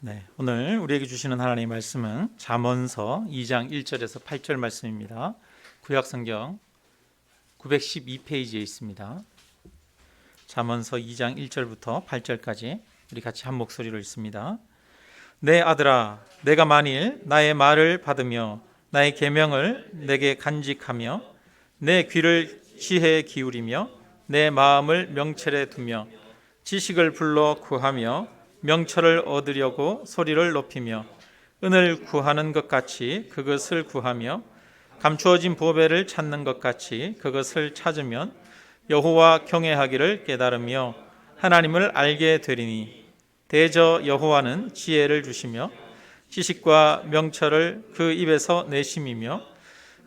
네, 오늘 우리에게 주시는 하나님의 말씀은 잠언서 2장 1절에서 8절 말씀입니다. 구약성경 912페이지에 있습니다. 잠언서 2장 1절부터 8절까지 우리 같이 한 목소리로 읽습니다. 내 아들아, 내가 만일 나의 말을 받으며 나의 계명을 내게 간직하며 내 귀를 지혜에 기울이며 내 마음을 명철에 두며 지식을 불러 구하며 명철을 얻으려고 소리를 높이며 은을 구하는 것 같이 그것을 구하며 감추어진 보배를 찾는 것 같이 그것을 찾으면 여호와 경외하기를 깨달으며 하나님을 알게 되리니 대저 여호와는 지혜를 주시며 지식과 명철을 그 입에서 내심이며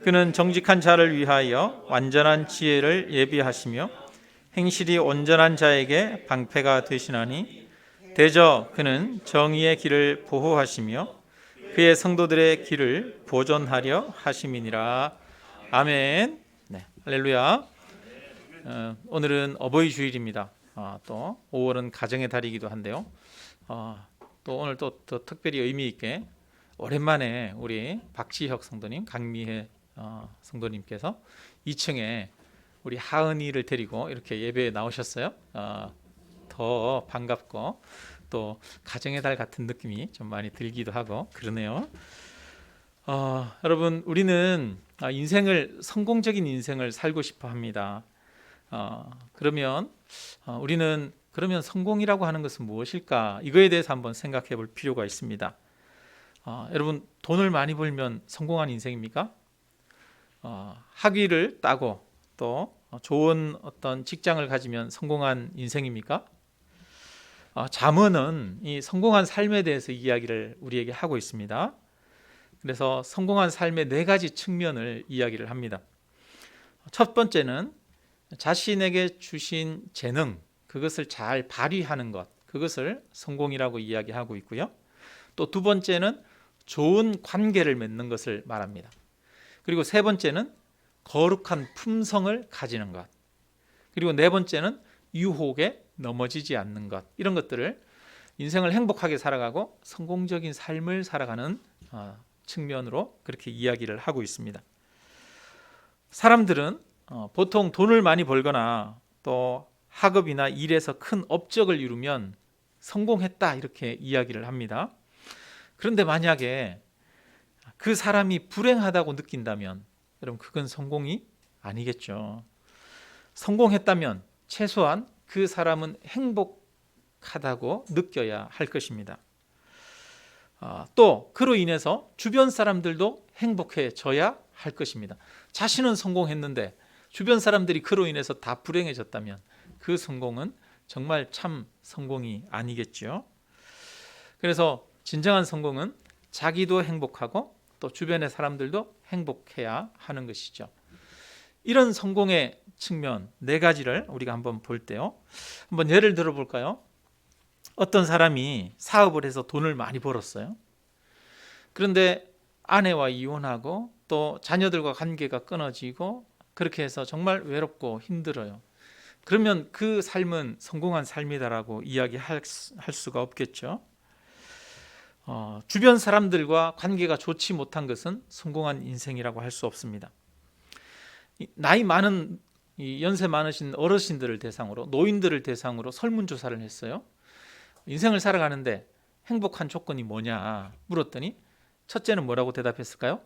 그는 정직한 자를 위하여 완전한 지혜를 예비하시며 행실이 온전한 자에게 방패가 되시나니 대저 그는 정의의 길을 보호하시며 그의 성도들의 길을 보존하려 하심이니라. 아멘. 네, 할렐루야. 오늘은 어버이 주일입니다. 또 5월은 가정의 달이기도 한데요. 또 오늘 또 특별히 의미 있게 오랜만에 우리 박지혁 성도님, 강미혜 성도님께서 2층에 우리 하은이를 데리고 이렇게 예배에 나오셨어요. 더 반갑고 또 가정의 달 같은 느낌이 좀 많이 들기도 하고 그러네요. 여러분, 우리는 성공적인 인생을 살고 싶어 합니다. 그러면 우리는 그러면 성공이라고 하는 것은 무엇일까? 이거에 대해서 한번 생각해 볼 필요가 있습니다. 여러분, 돈을 많이 벌면 성공한 인생입니까? 학위를 따고 또 좋은 어떤 직장을 가지면 성공한 인생입니까? 잠언은 이 성공한 삶에 대해서 이야기를 우리에게 하고 있습니다. 그래서 성공한 삶의 4가지 측면을 이야기를 합니다. 첫 번째는 자신에게 주신 재능, 그것을 잘 발휘하는 것, 그것을 성공이라고 이야기하고 있고요. 또 두 번째는 좋은 관계를 맺는 것을 말합니다. 그리고 세 번째는 거룩한 품성을 가지는 것, 그리고 네 번째는 유혹에 넘어지지 않는 것, 이런 것들을 인생을 행복하게 살아가고 성공적인 삶을 살아가는 측면으로 그렇게 이야기를 하고 있습니다. 사람들은 보통 돈을 많이 벌거나 또 학업이나 일에서 큰 업적을 이루면 성공했다 이렇게 이야기를 합니다. 그런데 만약에 그 사람이 불행하다고 느낀다면 여러분, 그건 성공이 아니겠죠. 성공했다면 최소한 그 사람은 행복하다고 느껴야 할 것입니다. 또 그로 인해서 주변 사람들도 행복해져야 할 것입니다. 자신은 성공했는데 주변 사람들이 그로 인해서 다 불행해졌다면 그 성공은 정말 참 성공이 아니겠죠. 그래서 진정한 성공은 자기도 행복하고 또 주변의 사람들도 행복해야 하는 것이죠. 이런 성공의 측면 4가지를 우리가 한번 볼 때요. 한번 예를 들어 볼까요? 어떤 사람이 사업을 해서 돈을 많이 벌었어요. 그런데 아내와 이혼하고 또 자녀들과 관계가 끊어지고 그렇게 해서 정말 외롭고 힘들어요. 그러면 그 삶은 성공한 삶이다라고 이야기할 수가 없겠죠. 주변 사람들과 관계가 좋지 못한 것은 성공한 인생이라고 할 수 없습니다. 나이 많은 연세 많으신 어르신들을 대상으로, 노인들을 대상으로 설문조사를 했어요. 인생을 살아가는데 행복한 조건이 뭐냐 물었더니 첫째는 뭐라고 대답했을까요?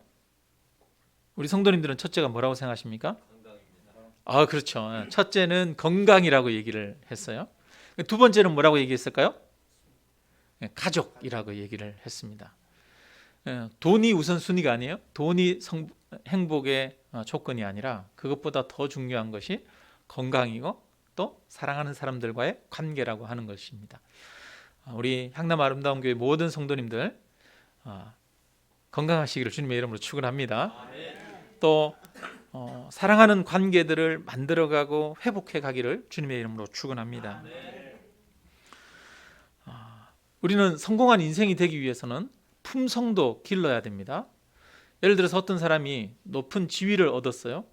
우리 성도님들은 첫째가 뭐라고 생각하십니까? 그렇죠. 첫째는 건강이라고 얘기를 했어요. 두 번째는 뭐라고 얘기했을까요? 가족이라고 얘기를 했습니다. 돈이 우선순위가 아니에요. 돈이 행복의 조건이 아니라 그것보다 더 중요한 것이 건강이고 또 사랑하는 사람들과의 관계라고 하는 것입니다. 우리 향남 아름다운 교회 모든 성도님들 건강하시기를 주님의 이름으로 축원합니다. 또 사랑하는 관계들을 만들어가고 회복해 가기를 주님의 이름으로 축원합니다. 우리는 성공한 인생이 되기 위해서는 품성도 길러야 됩니다. 예를 들어서 어떤 사람이 높은 지위를 얻었어요.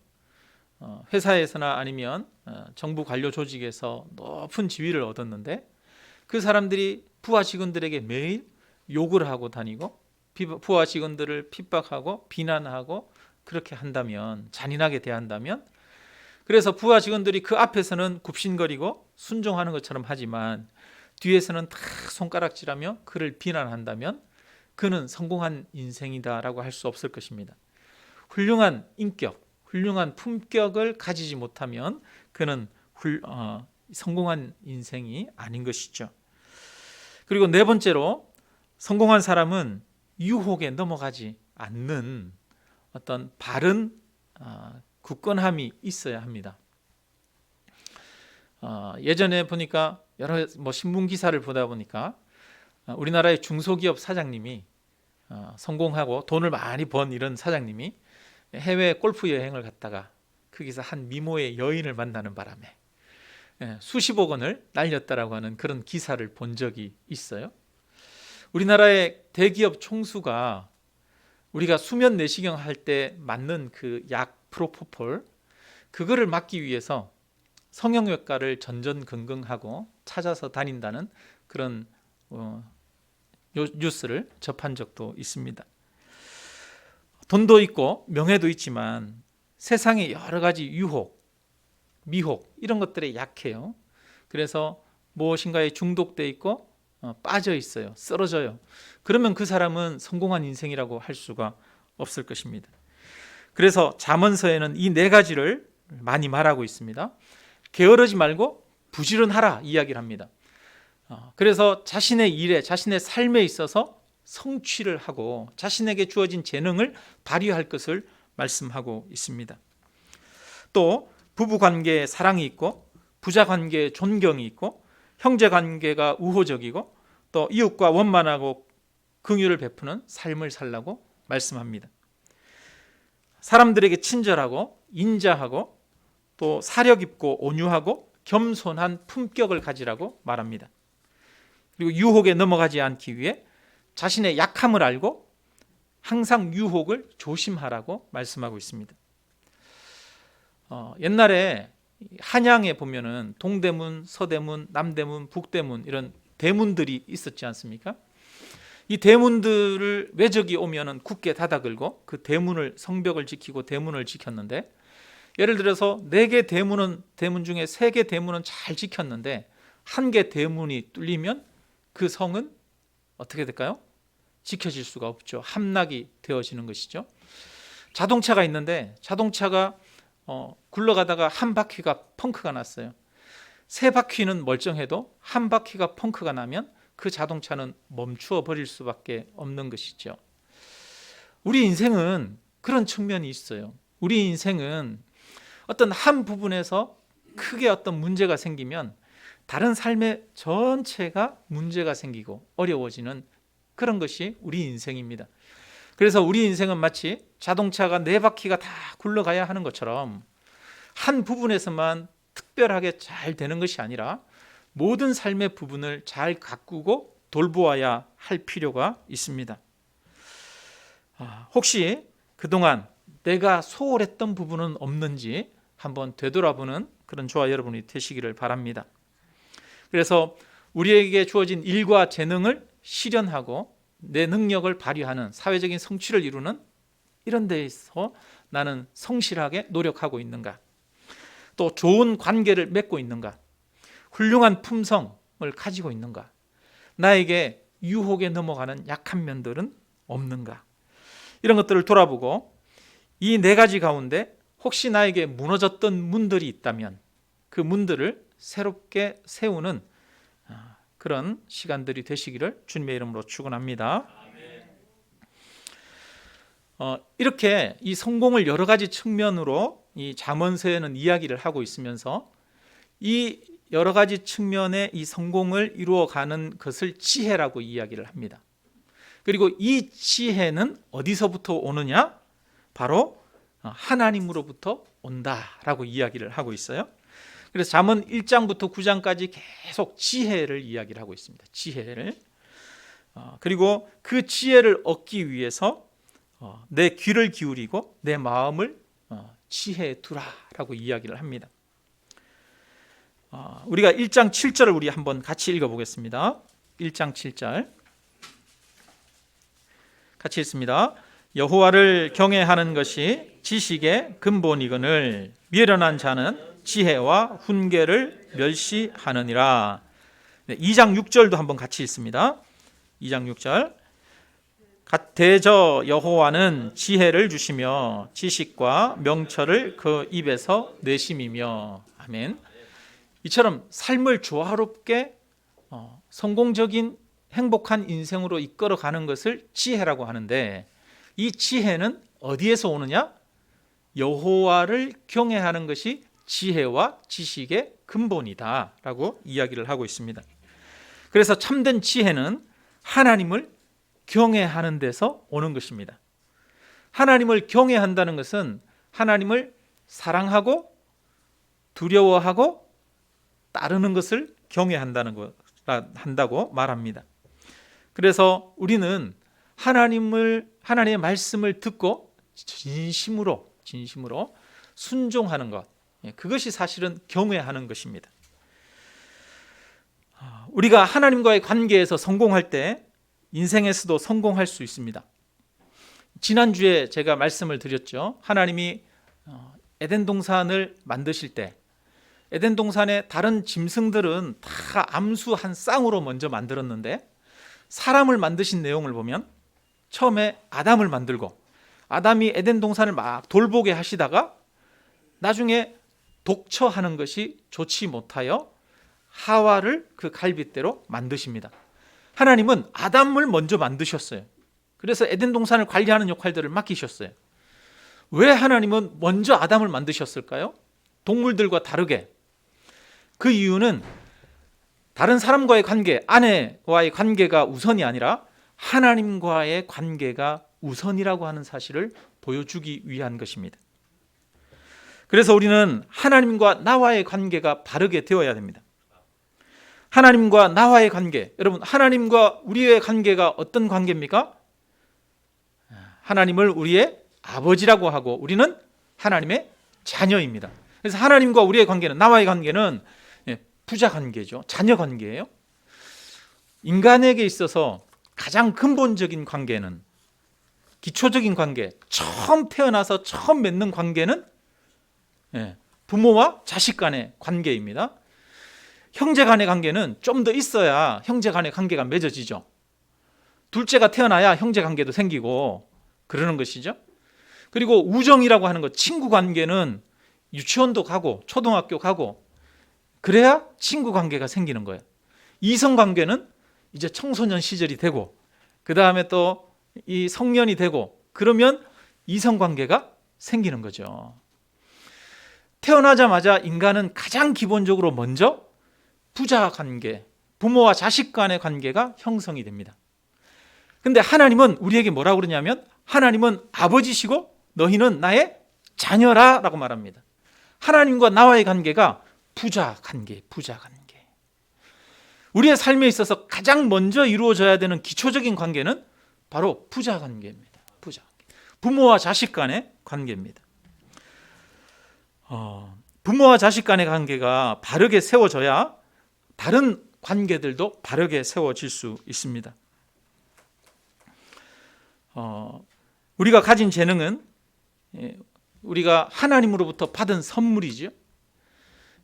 회사에서나 아니면 정부 관료 조직에서 높은 지위를 얻었는데 그 사람들이 부하 직원들에게 매일 욕을 하고 다니고 부하 직원들을 핍박하고 비난하고 그렇게 한다면, 잔인하게 대한다면, 그래서 부하 직원들이 그 앞에서는 굽신거리고 순종하는 것처럼 하지만 뒤에서는 다 손가락질하며 그를 비난한다면 그는 성공한 인생이다라고 할 수 없을 것입니다. 훌륭한 인격, 훌륭한 품격을 가지지 못하면 그는 성공한 인생이 아닌 것이죠. 그리고 네 번째로, 성공한 사람은 유혹에 넘어가지 않는 어떤 바른 굳건함이 있어야 합니다. 예전에 보니까 여러 신문 기사를 보다 보니까 우리나라의 중소기업 사장님이 성공하고 돈을 많이 번 이런 사장님이 해외 골프 여행을 갔다가 거기서 한 미모의 여인을 만나는 바람에 수십억 원을 날렸다라고 하는 그런 기사를 본 적이 있어요. 우리나라의 대기업 총수가 우리가 수면 내시경 할 때 맞는 그 약 프로포폴, 그거를 막기 위해서 성형외과를 전전긍긍하고 찾아서 다닌다는 그런 뉴스를 접한 적도 있습니다. 돈도 있고 명예도 있지만 세상에 여러 가지 유혹, 미혹 이런 것들에 약해요. 그래서 무엇인가에 중독돼 있고 빠져 있어요. 쓰러져요. 그러면 그 사람은 성공한 인생이라고 할 수가 없을 것입니다. 그래서 잠언서에는 이 네 가지를 많이 말하고 있습니다. 게으르지 말고 부지런하라 이야기를 합니다. 그래서 자신의 일에, 자신의 삶에 있어서 성취를 하고 자신에게 주어진 재능을 발휘할 것을 말씀하고 있습니다. 또 부부관계에 사랑이 있고, 부자관계에 존경이 있고, 형제관계가 우호적이고, 또 이웃과 원만하고 긍휼을 베푸는 삶을 살라고 말씀합니다. 사람들에게 친절하고 인자하고 또 사려 깊고 온유하고 겸손한 품격을 가지라고 말합니다. 그리고 유혹에 넘어가지 않기 위해 자신의 약함을 알고 항상 유혹을 조심하라고 말씀하고 있습니다. 옛날에 한양에 보면은 동대문, 서대문, 남대문, 북대문 이런 대문들이 있었지 않습니까? 이 대문들을 외적이 오면은 굳게 닫아 걸고 그 대문을, 성벽을 지키고 대문을 지켰는데, 예를 들어서 4개 대문 중에 3개 대문은 잘 지켰는데 1개 대문이 뚫리면 그 성은 어떻게 될까요? 지켜질 수가 없죠. 함락이 되어지는 것이죠. 자동차가 있는데 자동차가 굴러가다가 한 바퀴가 펑크가 났어요. 3바퀴는 멀쩡해도 한 바퀴가 펑크가 나면 그 자동차는 멈추어 버릴 수밖에 없는 것이죠. 우리 인생은 그런 측면이 있어요. 우리 인생은 어떤 한 부분에서 크게 어떤 문제가 생기면 다른 삶의 전체가 문제가 생기고 어려워지는 그런 것이 우리 인생입니다. 그래서 우리 인생은 마치 자동차가 4바퀴가 다 굴러가야 하는 것처럼 한 부분에서만 특별하게 잘 되는 것이 아니라 모든 삶의 부분을 잘 가꾸고 돌보아야 할 필요가 있습니다. 혹시 그동안 내가 소홀했던 부분은 없는지 한번 되돌아보는 그런 저와 여러분이 되시기를 바랍니다. 그래서 우리에게 주어진 일과 재능을 실현하고 내 능력을 발휘하는, 사회적인 성취를 이루는 이런 데에서 나는 성실하게 노력하고 있는가? 또 좋은 관계를 맺고 있는가? 훌륭한 품성을 가지고 있는가? 나에게 유혹에 넘어가는 약한 면들은 없는가? 이런 것들을 돌아보고 이 4가지 가운데 혹시 나에게 무너졌던 문들이 있다면 그 문들을 새롭게 세우는 그런 시간들이 되시기를 주님의 이름으로 축원합니다. 이렇게 이 성공을 여러 가지 측면으로 이 잠언서에는 이야기를 하고 있으면서 이 여러 가지 측면의 이 성공을 이루어가는 것을 지혜라고 이야기를 합니다. 그리고 이 지혜는 어디서부터 오느냐? 바로 하나님으로부터 온다라고 이야기를 하고 있어요. 그래서 잠언 1장부터 9장까지 계속 지혜를 이야기를 하고 있습니다. 지혜를. 그리고 그 지혜를 얻기 위해서 내 귀를 기울이고 내 마음을 지혜에 두라라고 이야기를 합니다. 우리가 1장 7절을 우리 한번 같이 읽어보겠습니다. 1장 7절 같이 읽습니다. 여호와를 경외하는 것이 지식의 근본이거늘 미련한 자는 지혜와 훈계를 멸시하느니라. 2장 6절도 한번 같이 읽습니다. 2장 6절. 대저 여호와는 지혜를 주시며 지식과 명철을 그 입에서 내심이며. 아멘. 이처럼 삶을 조화롭게 성공적인 행복한 인생으로 이끌어가는 것을 지혜라고 하는데, 이 지혜는 어디에서 오느냐? 여호와를 경외하는 것이 지혜와 지식의 근본이다라고 이야기를 하고 있습니다. 그래서 참된 지혜는 하나님을 경외하는 데서 오는 것입니다. 하나님을 경외한다는 것은 하나님을 사랑하고 두려워하고 따르는 것을 경외한다고 말합니다. 그래서 우리는 하나님의 말씀을 듣고 진심으로 순종하는 것, 그것이 사실은 경외하는 것입니다. 우리가 하나님과의 관계에서 성공할 때 인생에서도 성공할 수 있습니다. 지난주에 제가 말씀을 드렸죠. 하나님이 에덴 동산을 만드실 때 에덴 동산의 다른 짐승들은 다 암수 한 쌍으로 먼저 만들었는데, 사람을 만드신 내용을 보면 처음에 아담을 만들고 아담이 에덴 동산을 막 돌보게 하시다가 나중에 독처하는 것이 좋지 못하여 하와를 그 갈빗대로 만드십니다. 하나님은 아담을 먼저 만드셨어요. 그래서 에덴 동산을 관리하는 역할들을 맡기셨어요. 왜 하나님은 먼저 아담을 만드셨을까요? 동물들과 다르게. 그 이유는 다른 사람과의 관계, 아내와의 관계가 우선이 아니라 하나님과의 관계가 우선이라고 하는 사실을 보여주기 위한 것입니다. 그래서 우리는 하나님과 나와의 관계가 바르게 되어야 됩니다. 하나님과 나와의 관계, 여러분, 하나님과 우리의 관계가 어떤 관계입니까? 하나님을 우리의 아버지라고 하고 우리는 하나님의 자녀입니다. 그래서 하나님과 우리의 관계는, 나와의 관계는 부자 관계죠. 자녀 관계예요. 인간에게 있어서 가장 근본적인 관계는, 기초적인 관계, 처음 태어나서 처음 맺는 관계는 부모와 자식 간의 관계입니다. 형제 간의 관계는 좀 더 있어야 형제 간의 관계가 맺어지죠. 둘째가 태어나야 형제 관계도 생기고 그러는 것이죠. 그리고 우정이라고 하는 것, 친구 관계는 유치원도 가고 초등학교 가고 그래야 친구 관계가 생기는 거예요. 이성 관계는 이제 청소년 시절이 되고 그 다음에 또 이 성년이 되고 그러면 이성 관계가 생기는 거죠. 태어나자마자 인간은 가장 기본적으로 먼저 부자 관계, 부모와 자식 간의 관계가 형성이 됩니다. 근데 하나님은 우리에게 뭐라고 그러냐면, 하나님은 아버지시고 너희는 나의 자녀라 라고 말합니다. 하나님과 나와의 관계가 부자 관계. 우리의 삶에 있어서 가장 먼저 이루어져야 되는 기초적인 관계는 바로 부자 관계입니다. 부자 관계. 부모와 자식 간의 관계입니다. 부모와 자식 간의 관계가 바르게 세워져야 다른 관계들도 바르게 세워질 수 있습니다. 우리가 가진 재능은 우리가 하나님으로부터 받은 선물이죠.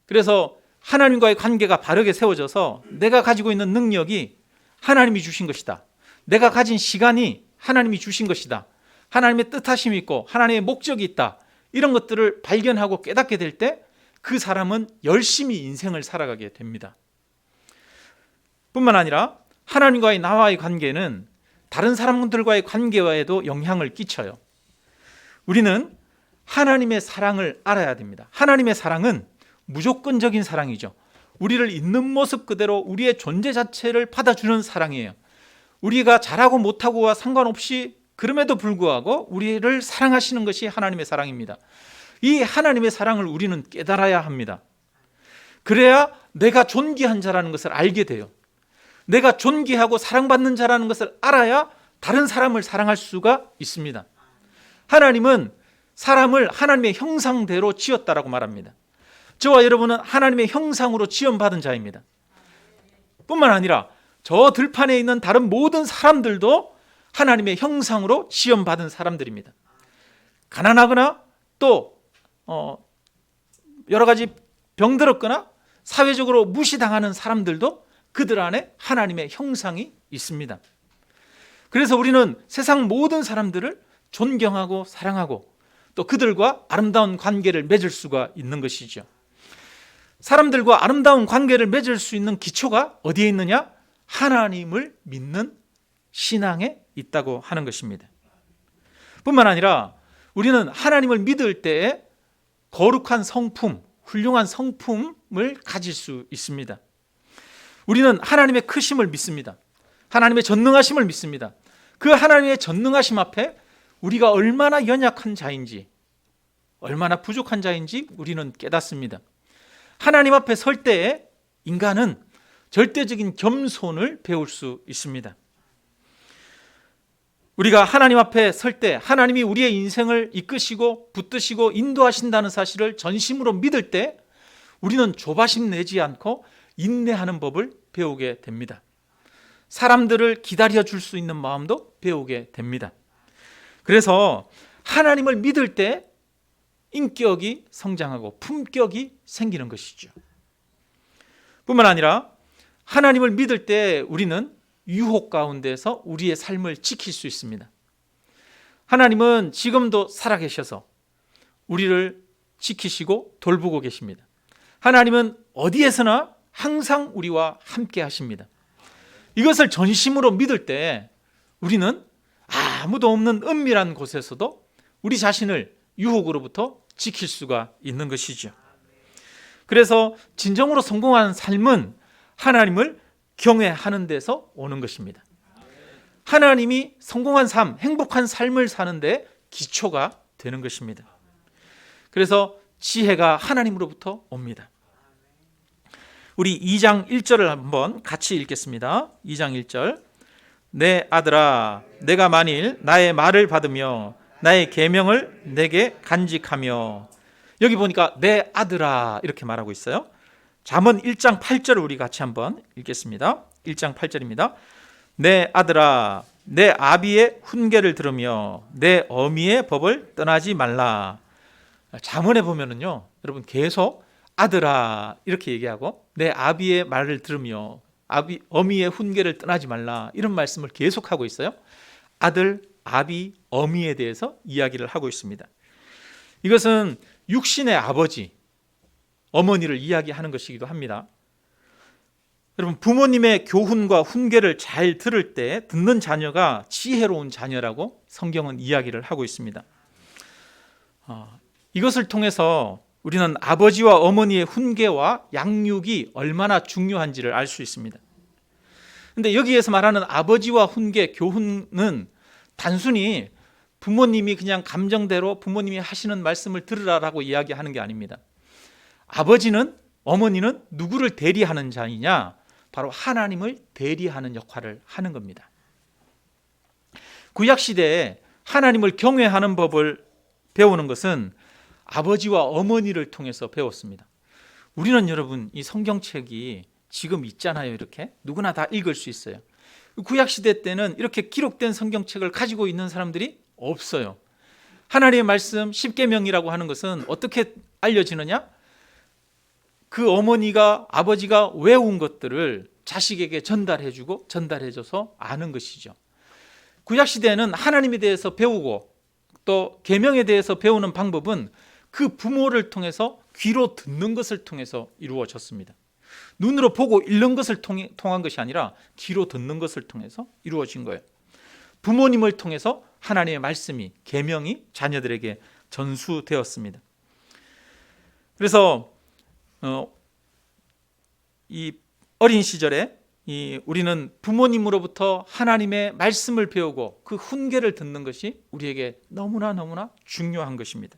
그래서 하나님과의 관계가 바르게 세워져서 내가 가지고 있는 능력이 하나님이 주신 것이다. 내가 가진 시간이 하나님이 주신 것이다. 하나님의 뜻하심이 있고 하나님의 목적이 있다. 이런 것들을 발견하고 깨닫게 될 때 그 사람은 열심히 인생을 살아가게 됩니다. 뿐만 아니라 하나님과의 나와의 관계는 다른 사람들과의 관계와에도 영향을 끼쳐요. 우리는 하나님의 사랑을 알아야 됩니다. 하나님의 사랑은 무조건적인 사랑이죠. 우리를 있는 모습 그대로 우리의 존재 자체를 받아주는 사랑이에요. 우리가 잘하고 못하고와 상관없이 그럼에도 불구하고 우리를 사랑하시는 것이 하나님의 사랑입니다. 이 하나님의 사랑을 우리는 깨달아야 합니다. 그래야 내가 존귀한 자라는 것을 알게 돼요. 내가 존귀하고 사랑받는 자라는 것을 알아야 다른 사람을 사랑할 수가 있습니다. 하나님은 사람을 하나님의 형상대로 지었다라고 말합니다. 저와 여러분은 하나님의 형상으로 지음받은 자입니다. 뿐만 아니라 저 들판에 있는 다른 모든 사람들도 하나님의 형상으로 지음받은 사람들입니다. 가난하거나 또 여러 가지 병들었거나 사회적으로 무시당하는 사람들도 그들 안에 하나님의 형상이 있습니다. 그래서 우리는 세상 모든 사람들을 존경하고 사랑하고 또 그들과 아름다운 관계를 맺을 수가 있는 것이죠. 사람들과 아름다운 관계를 맺을 수 있는 기초가 어디에 있느냐? 하나님을 믿는 신앙에 있다고 하는 것입니다. 뿐만 아니라 우리는 하나님을 믿을 때에 거룩한 성품, 훌륭한 성품을 가질 수 있습니다. 우리는 하나님의 크심을 믿습니다. 하나님의 전능하심을 믿습니다. 그 하나님의 전능하심 앞에 우리가 얼마나 연약한 자인지, 얼마나 부족한 자인지 우리는 깨닫습니다. 하나님 앞에 설 때에 인간은 절대적인 겸손을 배울 수 있습니다. 우리가 하나님 앞에 설 때 하나님이 우리의 인생을 이끄시고 붙드시고 인도하신다는 사실을 전심으로 믿을 때 우리는 조바심 내지 않고 인내하는 법을 배우게 됩니다. 사람들을 기다려 줄 수 있는 마음도 배우게 됩니다. 그래서 하나님을 믿을 때 인격이 성장하고 품격이 생기는 것이죠. 뿐만 아니라 하나님을 믿을 때 우리는 유혹 가운데서 우리의 삶을 지킬 수 있습니다. 하나님은 지금도 살아계셔서 우리를 지키시고 돌보고 계십니다. 하나님은 어디에서나 항상 우리와 함께 하십니다. 이것을 전심으로 믿을 때 우리는 아무도 없는 은밀한 곳에서도 우리 자신을 유혹으로부터 지킬 수가 있는 것이죠. 그래서 진정으로 성공한 삶은 하나님을 경외하는 데서 오는 것입니다. 하나님이 성공한 삶, 행복한 삶을 사는 데 기초가 되는 것입니다. 그래서 지혜가 하나님으로부터 옵니다. 우리 2장 1절을 한번 같이 읽겠습니다. 2장 1절. 내 아들아, 내가 만일 나의 말을 받으며 나의 계명을 내게 간직하며. 여기 보니까 내 아들아 이렇게 말하고 있어요. 잠언 1장 8절을 우리 같이 한번 읽겠습니다. 1장 8절입니다. 내 아들아, 내 아비의 훈계를 들으며 내 어미의 법을 떠나지 말라. 잠언에 보면은요, 여러분 계속 아들아 이렇게 얘기하고 내 아비의 말을 들으며 어미의 훈계를 떠나지 말라 이런 말씀을 계속하고 있어요. 아들, 아비, 어미에 대해서 이야기를 하고 있습니다. 이것은 육신의 아버지, 어머니를 이야기하는 것이기도 합니다. 여러분, 부모님의 교훈과 훈계를 잘 들을 때 듣는 자녀가 지혜로운 자녀라고 성경은 이야기를 하고 있습니다. 이것을 통해서 우리는 아버지와 어머니의 훈계와 양육이 얼마나 중요한지를 알 수 있습니다. 그런데 여기에서 말하는 아버지와 훈계, 교훈은 단순히 부모님이 그냥 감정대로 부모님이 하시는 말씀을 들으라라고 이야기하는 게 아닙니다. 아버지는, 어머니는 누구를 대리하는 자이냐? 바로 하나님을 대리하는 역할을 하는 겁니다. 구약시대에 하나님을 경외하는 법을 배우는 것은 아버지와 어머니를 통해서 배웠습니다. 우리는 여러분 이 성경책이 지금 있잖아요. 이렇게 누구나 다 읽을 수 있어요. 구약시대 때는 이렇게 기록된 성경책을 가지고 있는 사람들이 없어요. 하나님의 말씀 10계명이라고 하는 것은 어떻게 알려지느냐? 그 어머니가, 아버지가 외운 것들을 자식에게 전달해주고 전달해줘서 아는 것이죠. 구약시대에는 하나님에 대해서 배우고 또 계명에 대해서 배우는 방법은 그 부모를 통해서 귀로 듣는 것을 통해서 이루어졌습니다. 눈으로 보고 읽는 것을 통한 것이 아니라 귀로 듣는 것을 통해서 이루어진 거예요. 부모님을 통해서 하나님의 말씀이, 계명이 자녀들에게 전수되었습니다. 그래서 이 어린 시절에 우리는 부모님으로부터 하나님의 말씀을 배우고 그 훈계를 듣는 것이 우리에게 너무나 중요한 것입니다.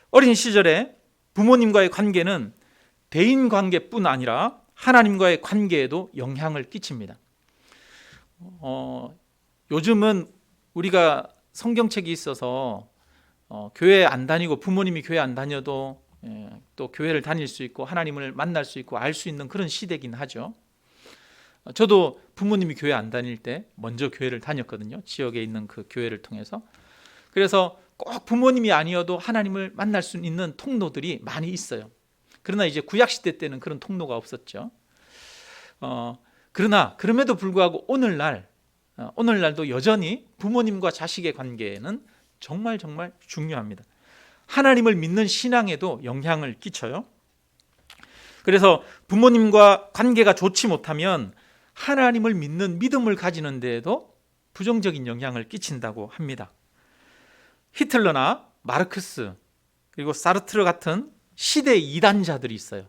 어린 시절에 부모님과의 관계는 대인 관계뿐 아니라 하나님과의 관계에도 영향을 끼칩니다. 요즘은 우리가 성경책이 있어서 교회 안 다니고 부모님이 교회 안 다녀도 또 교회를 다닐 수 있고 하나님을 만날 수 있고 알 수 있는 그런 시대긴 하죠. 저도 부모님이 교회 안 다닐 때 먼저 교회를 다녔거든요. 지역에 있는 그 교회를 통해서. 그래서 꼭 부모님이 아니어도 하나님을 만날 수 있는 통로들이 많이 있어요. 그러나 이제 구약시대 때는 그런 통로가 없었죠. 그러나 그럼에도 불구하고 오늘날도 여전히 부모님과 자식의 관계는 정말 중요합니다. 하나님을 믿는 신앙에도 영향을 끼쳐요. 그래서 부모님과 관계가 좋지 못하면 하나님을 믿는 믿음을 가지는 데에도 부정적인 영향을 끼친다고 합니다. 히틀러나 마르크스 그리고 사르트르 같은 시대 이단자들이 있어요.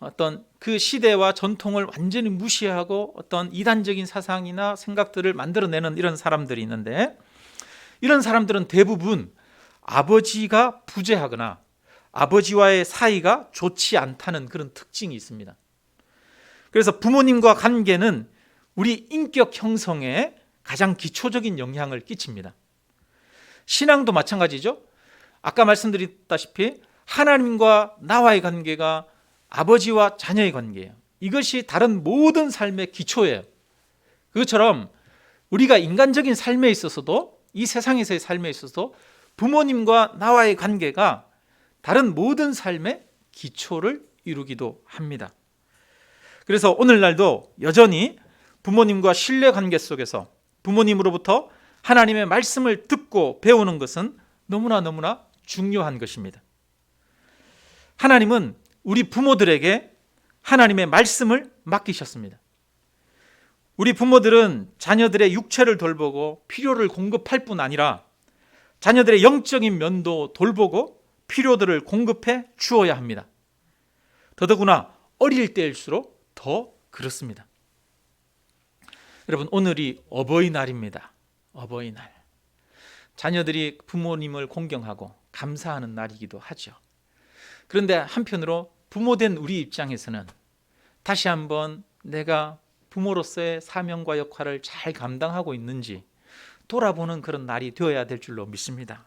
어떤 그 시대와 전통을 완전히 무시하고 어떤 이단적인 사상이나 생각들을 만들어내는 이런 사람들이 있는데, 이런 사람들은 대부분 아버지가 부재하거나 아버지와의 사이가 좋지 않다는 그런 특징이 있습니다. 그래서 부모님과 관계는 우리 인격 형성에 가장 기초적인 영향을 끼칩니다. 신앙도 마찬가지죠. 아까 말씀드렸다시피 하나님과 나와의 관계가 아버지와 자녀의 관계예요. 이것이 다른 모든 삶의 기초예요. 그것처럼 우리가 인간적인 삶에 있어서도, 이 세상에서의 삶에 있어서도 부모님과 나와의 관계가 다른 모든 삶의 기초를 이루기도 합니다. 그래서 오늘날도 여전히 부모님과 신뢰 관계 속에서 부모님으로부터 하나님의 말씀을 듣고 배우는 것은 너무나 중요한 것입니다. 하나님은 우리 부모들에게 하나님의 말씀을 맡기셨습니다. 우리 부모들은 자녀들의 육체를 돌보고 필요를 공급할 뿐 아니라 자녀들의 영적인 면도 돌보고 필요들을 공급해 주어야 합니다. 더더구나 어릴 때일수록 더 그렇습니다. 여러분, 오늘이 어버이날입니다. 어버이날. 자녀들이 부모님을 공경하고 감사하는 날이기도 하죠. 그런데 한편으로 부모된 우리 입장에서는 다시 한번 내가 부모로서의 사명과 역할을 잘 감당하고 있는지 돌아보는 그런 날이 되어야 될 줄로 믿습니다.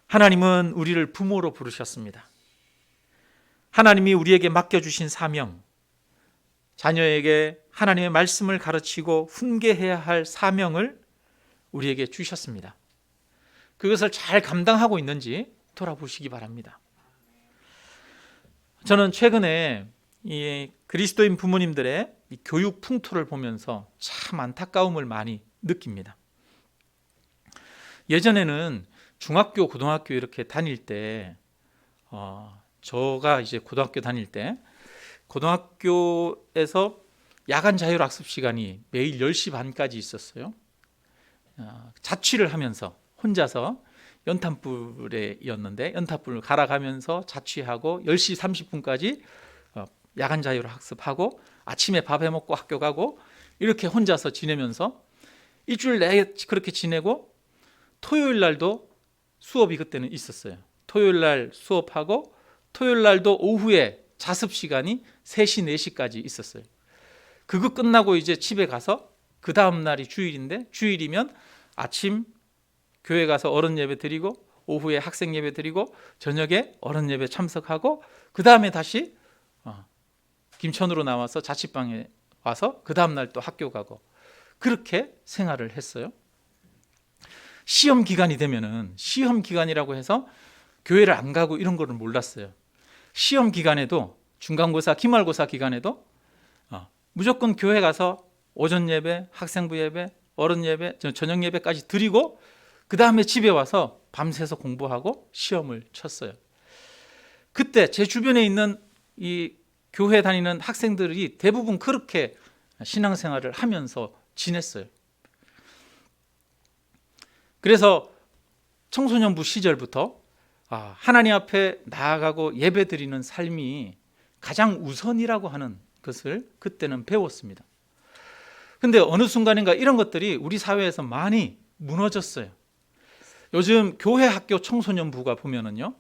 하나님은 우리를 부모로 부르셨습니다. 하나님이 우리에게 맡겨주신 사명, 자녀에게 하나님의 말씀을 가르치고 훈계해야 할 사명을 우리에게 주셨습니다. 그것을 잘 감당하고 있는지 돌아보시기 바랍니다. 저는 최근에 이 그리스도인 부모님들의 이 교육 풍토를 보면서 참 안타까움을 많이 느낍니다. 예전에는 중학교, 고등학교 이렇게 다닐 때, 저가 이제 고등학교 다닐 때 고등학교에서 야간 자율학습 시간이 매일 10시 반까지 있었어요. 자취를 하면서 혼자서 연탄불에였는데 연탄불을 갈아가면서 자취하고 10시 30분까지 야간 자율학습하고 아침에 밥 해먹고 학교 가고 이렇게 혼자서 지내면서 일주일 내내 그렇게 지내고, 토요일 날도 수업이 그때는 있었어요. 토요일 날 수업하고 토요일 날도 오후에 자습 시간이 3시 4시까지 있었어요. 그거 끝나고 이제 집에 가서 그 다음 날이 주일인데, 주일이면 아침 교회 가서 어른 예배 드리고 오후에 학생 예배 드리고 저녁에 어른 예배 참석하고 그 다음에 다시 김천으로 나와서 자취방에 와서 그 다음 날 또 학교 가고 그렇게 생활을 했어요. 시험 기간이 되면은, 시험 기간이라고 해서 교회를 안 가고 이런 거를 몰랐어요. 시험 기간에도, 중간고사, 기말고사 기간에도 무조건 교회 가서 오전 예배, 학생부 예배, 어른 예배, 저녁 예배까지 드리고 그 다음에 집에 와서 밤새서 공부하고 시험을 쳤어요. 그때 제 주변에 있는 이 교회 다니는 학생들이 대부분 그렇게 신앙생활을 하면서 지냈어요. 그래서 청소년부 시절부터 하나님 앞에 나아가고 예배드리는 삶이 가장 우선이라고 하는 것을 그때는 배웠습니다. 근데 어느 순간인가 이런 것들이 우리 사회에서 많이 무너졌어요. 요즘 교회 학교 청소년부가 보면은요,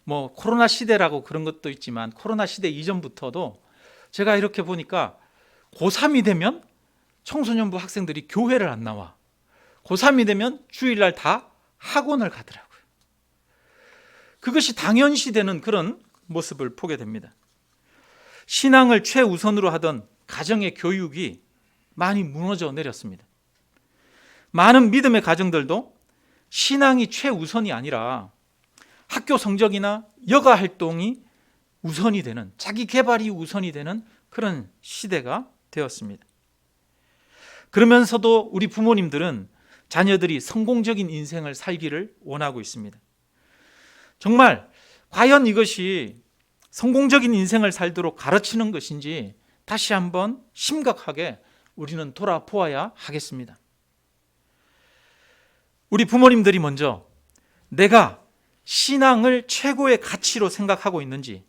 뭐 코로나 시대라고 그런 것도 있지만 코로나 시대 이전부터도 제가 이렇게 보니까 고3이 되면 청소년부 학생들이 교회를 안 나와. 고3이 되면 주일날 다 학원을 가더라고요. 그것이 당연시되는 그런 모습을 보게 됩니다. 신앙을 최우선으로 하던 가정의 교육이 많이 무너져 내렸습니다. 많은 믿음의 가정들도 신앙이 최우선이 아니라 학교 성적이나 여가 활동이 우선이 되는, 자기 개발이 우선이 되는 그런 시대가 되었습니다. 그러면서도 우리 부모님들은 자녀들이 성공적인 인생을 살기를 원하고 있습니다. 정말 과연 이것이 성공적인 인생을 살도록 가르치는 것인지 다시 한번 심각하게 우리는 돌아보아야 하겠습니다. 우리 부모님들이 먼저 내가 신앙을 최고의 가치로 생각하고 있는지,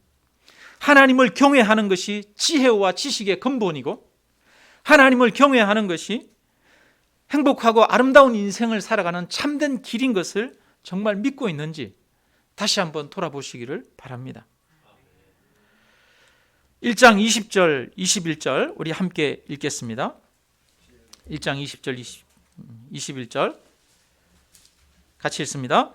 하나님을 경외하는 것이 지혜와 지식의 근본이고 하나님을 경외하는 것이 행복하고 아름다운 인생을 살아가는 참된 길인 것을 정말 믿고 있는지 다시 한번 돌아보시기를 바랍니다. 1장 20절, 21절 우리 함께 읽겠습니다. 1장 20절, 21절 같이 읽습니다.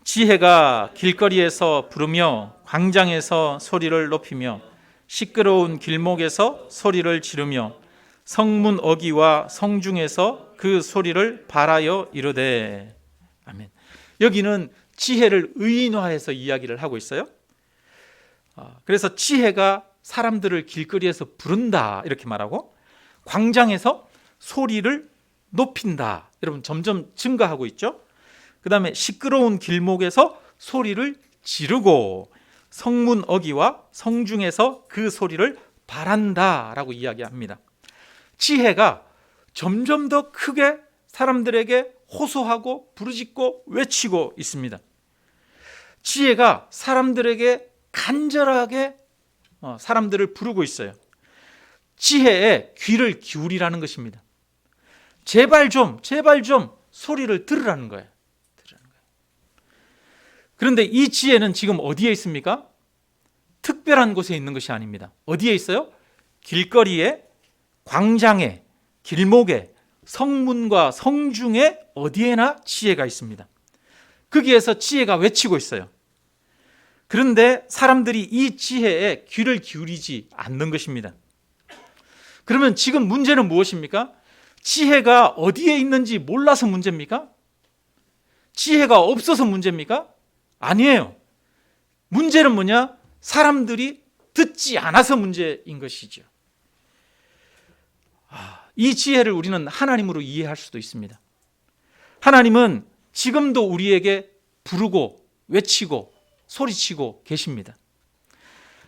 지혜가 길거리에서 부르며 광장에서 소리를 높이며 시끄러운 길목에서 소리를 지르며 성문 어귀와 성중에서 그 소리를 발하여 이르되. 아멘. 여기는 지혜를 의인화해서 이야기를 하고 있어요. 그래서 지혜가 사람들을 길거리에서 부른다 이렇게 말하고, 광장에서 소리를 높인다. 여러분 점점 증가하고 있죠. 그 다음에 시끄러운 길목에서 소리를 지르고 성문 어귀와 성중에서 그 소리를 발한다라고 이야기합니다. 지혜가 점점 더 크게 사람들에게 호소하고 부르짖고 외치고 있습니다. 지혜가 사람들에게 간절하게 사람들을 부르고 있어요. 지혜에 귀를 기울이라는 것입니다. 제발 좀 소리를 들으라는 거예요. 그런데 이 지혜는 지금 어디에 있습니까? 특별한 곳에 있는 것이 아닙니다. 어디에 있어요? 길거리에, 광장에, 길목에, 성문과 성중에 어디에나 지혜가 있습니다. 거기에서 지혜가 외치고 있어요. 그런데 사람들이 이 지혜에 귀를 기울이지 않는 것입니다. 그러면 지금 문제는 무엇입니까? 지혜가 어디에 있는지 몰라서 문제입니까? 지혜가 없어서 문제입니까? 아니에요. 문제는 뭐냐? 사람들이 듣지 않아서 문제인 것이죠. 이 지혜를 우리는 하나님으로 이해할 수도 있습니다. 하나님은 지금도 우리에게 부르고 외치고 소리치고 계십니다.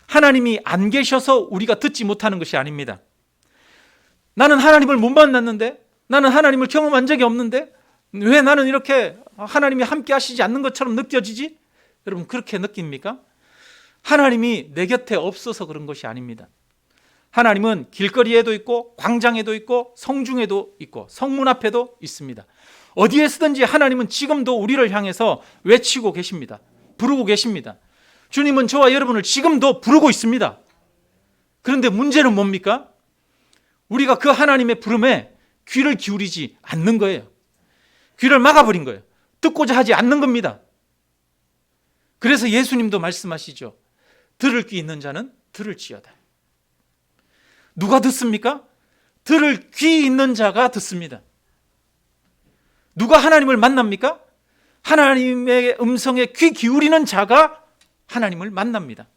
하나님이 안 계셔서 우리가 듣지 못하는 것이 아닙니다. 나는 하나님을 못 만났는데, 나는 하나님을 경험한 적이 없는데 왜 나는 이렇게 하나님이 함께 하시지 않는 것처럼 느껴지지? 여러분 그렇게 느낍니까? 하나님이 내 곁에 없어서 그런 것이 아닙니다. 하나님은 길거리에도 있고 광장에도 있고 성중에도 있고 성문 앞에도 있습니다. 어디에 서든지 하나님은 지금도 우리를 향해서 외치고 계십니다. 부르고 계십니다. 주님은 저와 여러분을 지금도 부르고 있습니다. 그런데 문제는 뭡니까? 우리가 그 하나님의 부름에 귀를 기울이지 않는 거예요. 귀를 막아버린 거예요. 듣고자 하지 않는 겁니다. 그래서 예수님도 말씀하시죠. 들을 귀 있는 자는 들을지어다. 누가 듣습니까? 들을 귀 있는 자가 듣습니다. 누가 하나님을 만납니까? 하나님의 음성에 귀 기울이는 자가 하나님을 만납니다.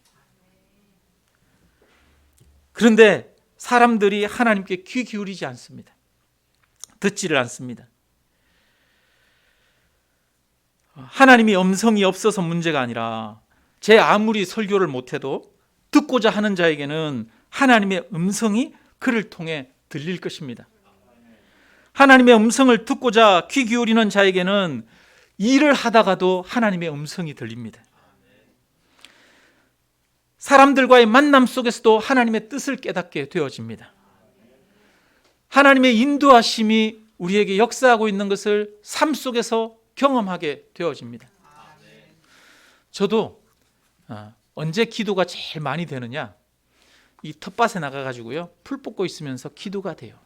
그런데 사람들이 하나님께 귀 기울이지 않습니다. 듣지를 않습니다. 하나님의 음성이 없어서 문제가 아니라 제 아무리 설교를 못해도 듣고자 하는 자에게는 하나님의 음성이 그를 통해 들릴 것입니다. 하나님의 음성을 듣고자 귀 기울이는 자에게는 일을 하다가도 하나님의 음성이 들립니다. 사람들과의 만남 속에서도 하나님의 뜻을 깨닫게 되어집니다. 하나님의 인도하심이 우리에게 역사하고 있는 것을 삶 속에서 경험하게 되어집니다. 저도 언제 기도가 제일 많이 되느냐, 이 텃밭에 나가가지고요 풀 뽑고 있으면서 기도가 돼요.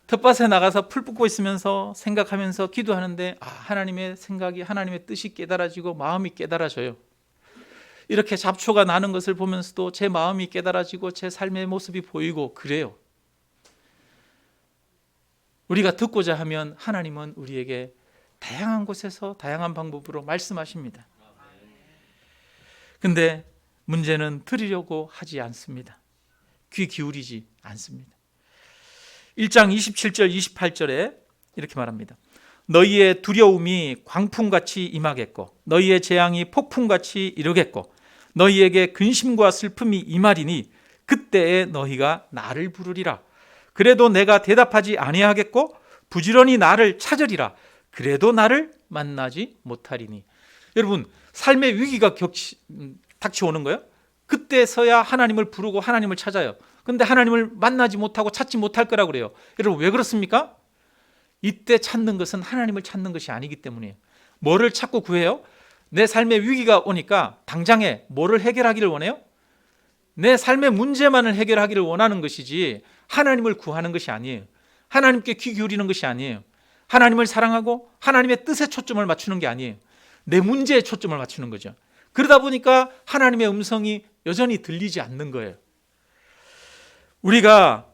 텃밭에 나가서 풀 뽑고 있으면서 생각하면서 기도하는데 하나님의 생각이, 하나님의 뜻이 깨달아지고 마음이 깨달아져요. 이렇게 잡초가 나는 것을 보면서도 제 마음이 깨달아지고 제 삶의 모습이 보이고 그래요. 우리가 듣고자 하면 하나님은 우리에게 다양한 곳에서 다양한 방법으로 말씀하십니다. 근데 문제는 들으려고 하지 않습니다. 귀 기울이지 않습니다. 1장 27절 28절에 이렇게 말합니다. 너희의 두려움이 광풍같이 임하겠고 너희의 재앙이 폭풍같이 이르겠고 너희에게 근심과 슬픔이 임하리니 그때에 너희가 나를 부르리라. 그래도 내가 대답하지 아니하겠고 부지런히 나를 찾으리라. 그래도 나를 만나지 못하리니. 여러분, 삶의 위기가 닥쳐오는 거예요. 그때서야 하나님을 부르고 하나님을 찾아요. 근데 하나님을 만나지 못하고 찾지 못할 거라고 그래요. 여러분, 왜 그렇습니까? 이때 찾는 것은 하나님을 찾는 것이 아니기 때문이에요. 뭐를 찾고 구해요? 내 삶의 위기가 오니까 당장에 뭐를 해결하기를 원해요? 내 삶의 문제만을 해결하기를 원하는 것이지 하나님을 구하는 것이 아니에요. 하나님께 귀 기울이는 것이 아니에요. 하나님을 사랑하고 하나님의 뜻에 초점을 맞추는 게 아니에요. 내 문제에 초점을 맞추는 거죠. 그러다 보니까 하나님의 음성이 여전히 들리지 않는 거예요. 우리가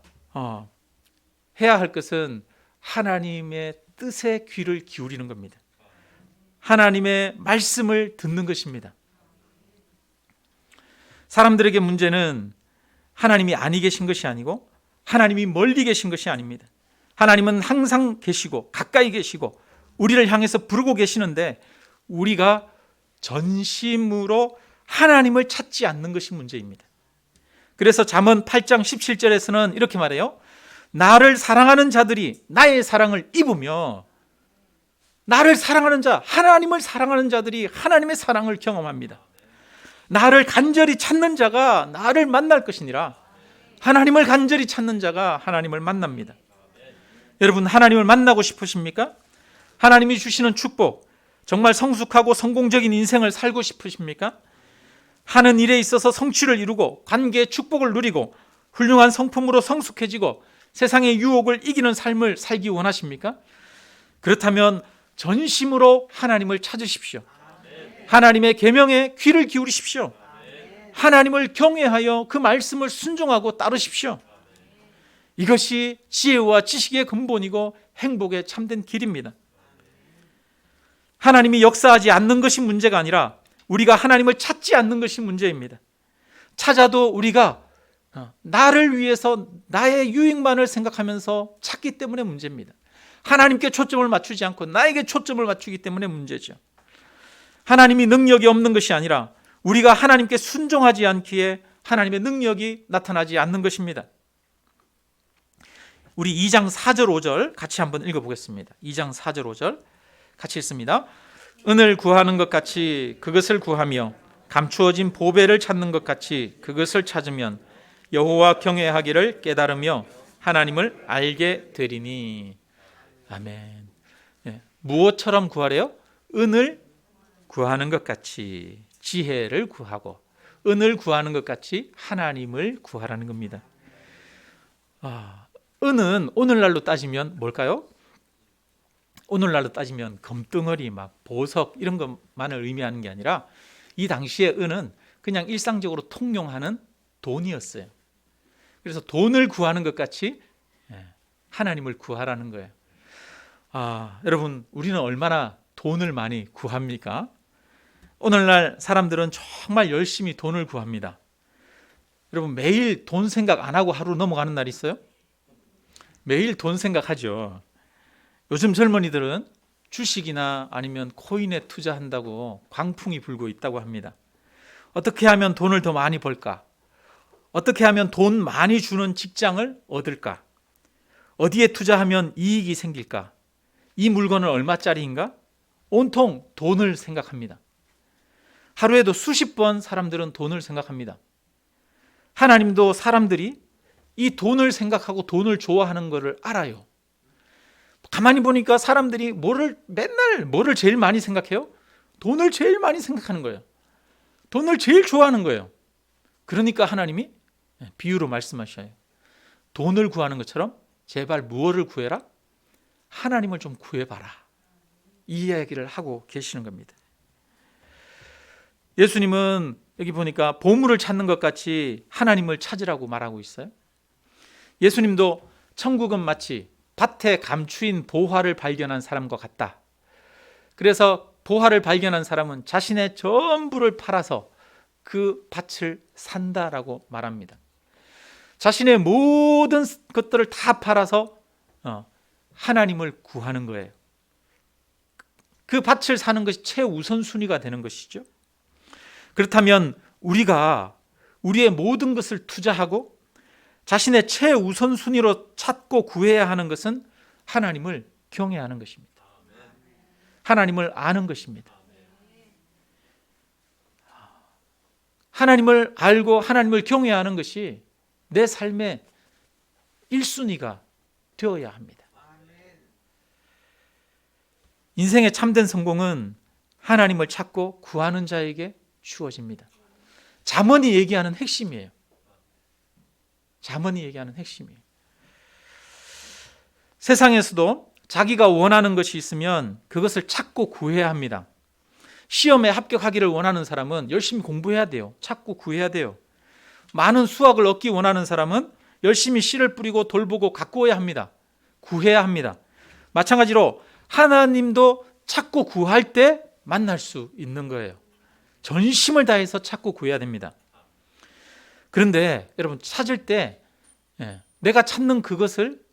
해야 할 것은 하나님의 뜻에 귀를 기울이는 겁니다. 하나님의 말씀을 듣는 것입니다. 사람들에게 문제는 하나님이 아니 계신 것이 아니고 하나님이 멀리 계신 것이 아닙니다. 하나님은 항상 계시고 가까이 계시고 우리를 향해서 부르고 계시는데 우리가 전심으로 하나님을 찾지 않는 것이 문제입니다. 그래서 잠언 8장 17절에서는 이렇게 말해요. 나를 사랑하는 자들이 나의 사랑을 입으며 나를 사랑하는 자, 하나님을 사랑하는 자들이 하나님의 사랑을 경험합니다. 나를 간절히 찾는 자가 나를 만날 것이니라. 하나님을 간절히 찾는 자가 하나님을 만납니다. 여러분, 하나님을 만나고 싶으십니까? 하나님이 주시는 축복, 정말 성숙하고 성공적인 인생을 살고 싶으십니까? 하는 일에 있어서 성취를 이루고 관계의 축복을 누리고 훌륭한 성품으로 성숙해지고 세상의 유혹을 이기는 삶을 살기 원하십니까? 그렇다면 전심으로 하나님을 찾으십시오. 하나님의 계명에 귀를 기울이십시오. 하나님을 경외하여 그 말씀을 순종하고 따르십시오. 이것이 지혜와 지식의 근본이고 행복의 참된 길입니다. 하나님이 역사하지 않는 것이 문제가 아니라 우리가 하나님을 찾지 않는 것이 문제입니다. 찾아도 우리가 나를 위해서 나의 유익만을 생각하면서 찾기 때문에 문제입니다. 하나님께 초점을 맞추지 않고 나에게 초점을 맞추기 때문에 문제죠. 하나님이 능력이 없는 것이 아니라 우리가 하나님께 순종하지 않기에 하나님의 능력이 나타나지 않는 것입니다. 우리 2장 4절 5절 같이 한번 읽어보겠습니다. 2장 4절 5절 같이 읽습니다. 은을 구하는 것 같이 그것을 구하며 감추어진 보배를 찾는 것 같이 그것을 찾으면 여호와 경외하기를 깨달으며 하나님을 알게 되리니. 아멘. 무엇처럼 구하래요? 은을 구하는 것 같이 지혜를 구하고 은을 구하는 것 같이 하나님을 구하라는 겁니다. 은은 오늘날로 따지면 뭘까요? 오늘날로 따지면 금덩어리, 막 보석 이런 것만을 의미하는 게 아니라 이 당시에 은은 그냥 일상적으로 통용하는 돈이었어요. 그래서 돈을 구하는 것 같이 하나님을 구하라는 거예요. 여러분, 우리는 얼마나 돈을 많이 구합니까? 오늘날 사람들은 정말 열심히 돈을 구합니다. 여러분, 매일 돈 생각 안 하고 하루 넘어가는 날 있어요? 매일 돈 생각하죠. 요즘 젊은이들은 주식이나 아니면 코인에 투자한다고 광풍이 불고 있다고 합니다. 어떻게 하면 돈을 더 많이 벌까? 어떻게 하면 돈 많이 주는 직장을 얻을까? 어디에 투자하면 이익이 생길까? 이 물건은 얼마짜리인가? 온통 돈을 생각합니다. 하루에도 수십 번 사람들은 돈을 생각합니다. 하나님도 사람들이 이 돈을 생각하고 돈을 좋아하는 것을 알아요. 가만히 보니까 사람들이 맨날 뭐를 제일 많이 생각해요? 돈을 제일 많이 생각하는 거예요. 돈을 제일 좋아하는 거예요. 그러니까 하나님이 비유로 말씀하셔요. 돈을 구하는 것처럼 제발 무엇을 구해라? 하나님을 좀 구해봐라. 이 이야기를 하고 계시는 겁니다. 예수님은 여기 보니까 보물을 찾는 것 같이 하나님을 찾으라고 말하고 있어요. 예수님도 천국은 마치 밭에 감추인 보화를 발견한 사람과 같다. 그래서 보화를 발견한 사람은 자신의 전부를 팔아서 그 밭을 산다라고 말합니다. 자신의 모든 것들을 다 팔아서 하나님을 구하는 거예요. 그 밭을 사는 것이 최우선순위가 되는 것이죠. 그렇다면 우리가 우리의 모든 것을 투자하고 자신의 최우선순위로 찾고 구해야 하는 것은 하나님을 경외하는 것입니다. 하나님을 아는 것입니다. 하나님을 알고 하나님을 경외하는 것이 내 삶의 1순위가 되어야 합니다. 인생의 참된 성공은 하나님을 찾고 구하는 자에게 주어집니다. 잠언이 얘기하는 핵심이에요. 잠언이 얘기하는 핵심이에요. 세상에서도 자기가 원하는 것이 있으면 그것을 찾고 구해야 합니다. 시험에 합격하기를 원하는 사람은 열심히 공부해야 돼요. 찾고 구해야 돼요. 많은 수확을 얻기 원하는 사람은 열심히 씨를 뿌리고 돌보고 가꾸어야 합니다. 구해야 합니다. 마찬가지로 하나님도 찾고 구할 때 만날 수 있는 거예요. 전심을 다해서 찾고 구해야 됩니다. 그런데 여러분, 찾을 때 내가 찾는 그것을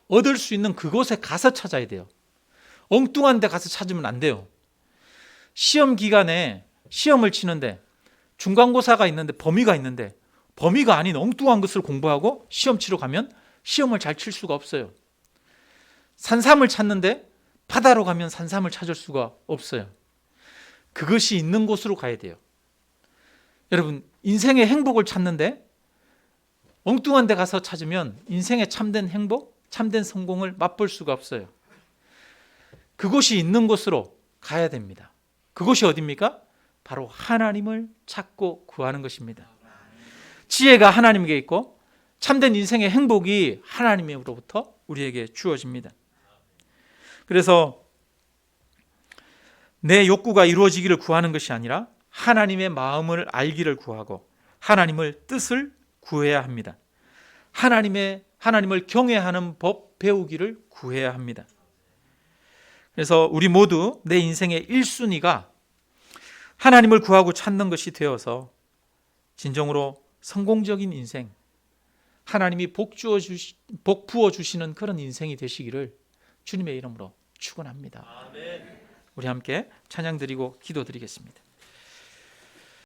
얻을 수 있는 그곳에 가서 찾아야 돼요. 엉뚱한 데 가서 찾으면 안 돼요. 시험 기간에 시험을 치는데 중간고사가 있는데 범위가 있는데 범위가 아닌 엉뚱한 것을 공부하고 시험 치러 가면 시험을 잘 칠 수가 없어요. 산삼을 찾는데 바다로 가면 산삼을 찾을 수가 없어요. 그것이 있는 곳으로 가야 돼요. 여러분, 인생의 행복을 찾는데 엉뚱한 데 가서 찾으면 인생의 참된 행복, 참된 성공을 맛볼 수가 없어요. 그곳이 있는 곳으로 가야 됩니다. 그곳이 어디입니까? 바로 하나님을 찾고 구하는 것입니다. 지혜가 하나님께 있고 참된 인생의 행복이 하나님으로부터 우리에게 주어집니다. 그래서 내 욕구가 이루어지기를 구하는 것이 아니라 하나님의 마음을 알기를 구하고 하나님을 뜻을 구해야 합니다. 하나님을 경외하는 법 배우기를 구해야 합니다. 그래서 우리 모두 내 인생의 1순위가 하나님을 구하고 찾는 것이 되어서 진정으로 성공적인 인생, 하나님이 복 부어 주시는 그런 인생이 되시기를 주님의 이름으로 축원합니다. 우리 함께 찬양 드리고 기도 드리겠습니다.